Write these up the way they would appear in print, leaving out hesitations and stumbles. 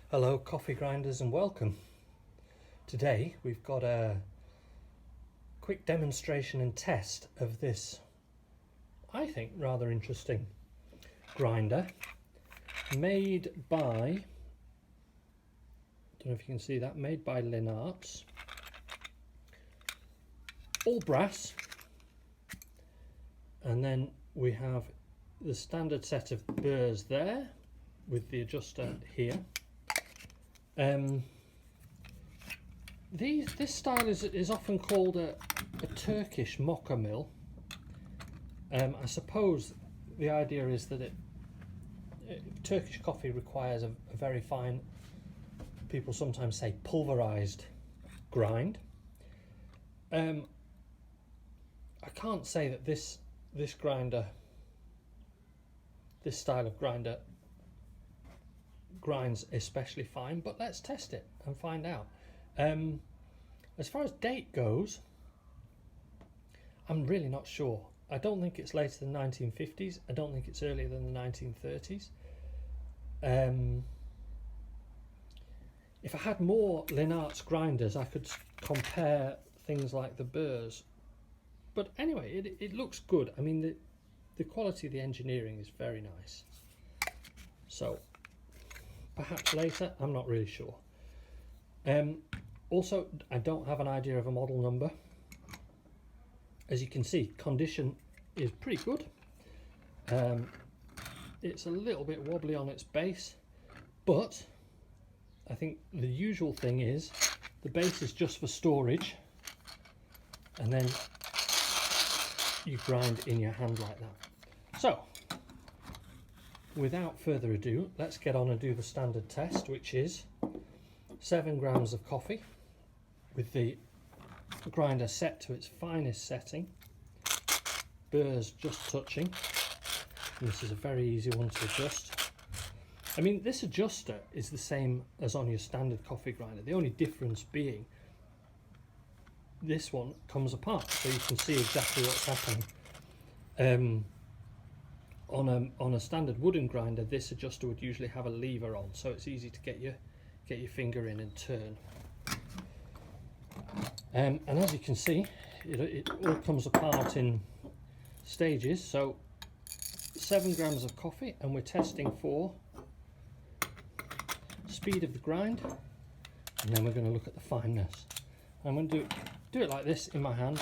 Hello coffee grinders and welcome. Today we've got a quick demonstration and test of this, I think, rather interesting grinder made by, I don't know if you can see that, made by Lehnartz. All brass, and then we have the standard set of burrs there with the adjuster here. This style is often called a Turkish mokka mill. I suppose the idea is that Turkish coffee requires a very fine, people sometimes say pulverized grind. I can't say that this style of grinder grinds especially fine, but let's test it and find out. As far as date goes, I'm really not sure. I don't think it's later than 1950s. I don't think it's earlier than the 1930s. If I had more Lehnartz grinders, I could compare things like the burrs. But anyway, it looks good. I mean, the quality of the engineering is very nice. So perhaps later, I'm not really sure. Also, I don't have an idea of a model number. As you can see, condition is pretty good. It's a little bit wobbly on its base, but I think the usual thing is the base is just for storage, and then you grind in your hand like that. So, without further ado, let's get on and do the standard test, which is 7 grams of coffee with the grinder set to its finest setting, burrs just touching, and this is a very easy one to adjust. I mean, this adjuster is the same as on your standard coffee grinder, the only difference being this one comes apart so you can see exactly what's happening. On a standard wooden grinder, this adjuster would usually have a lever on, so it's easy to get your finger in and turn. And as you can see, it all comes apart in stages. So 7 grams of coffee, and we're testing for speed of the grind, and then we're going to look at the fineness. I'm going to do it like this in my hand.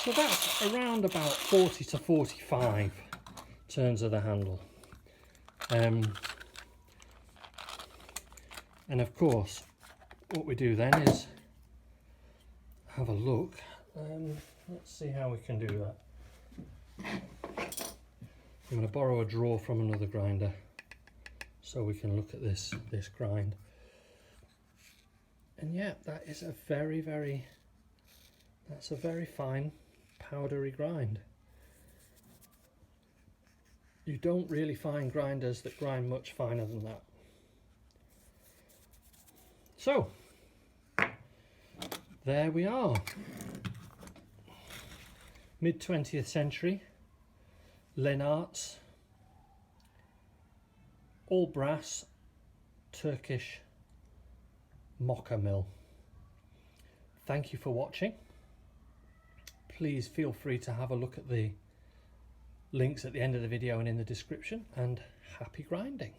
So that's around about 40 to 45 turns of the handle. And of course, what we do then is have a look. Let's see how we can do that. I'm going to borrow a drawer from another grinder so we can look at this grind. And yeah, that is a very fine powdery grind. You don't really find grinders that grind much finer than that. So there we are. Mid 20th century Lehnartz all brass Turkish mokka mill. Thank you for watching. Please feel free to have a look at the links at the end of the video and in the description, and happy grinding.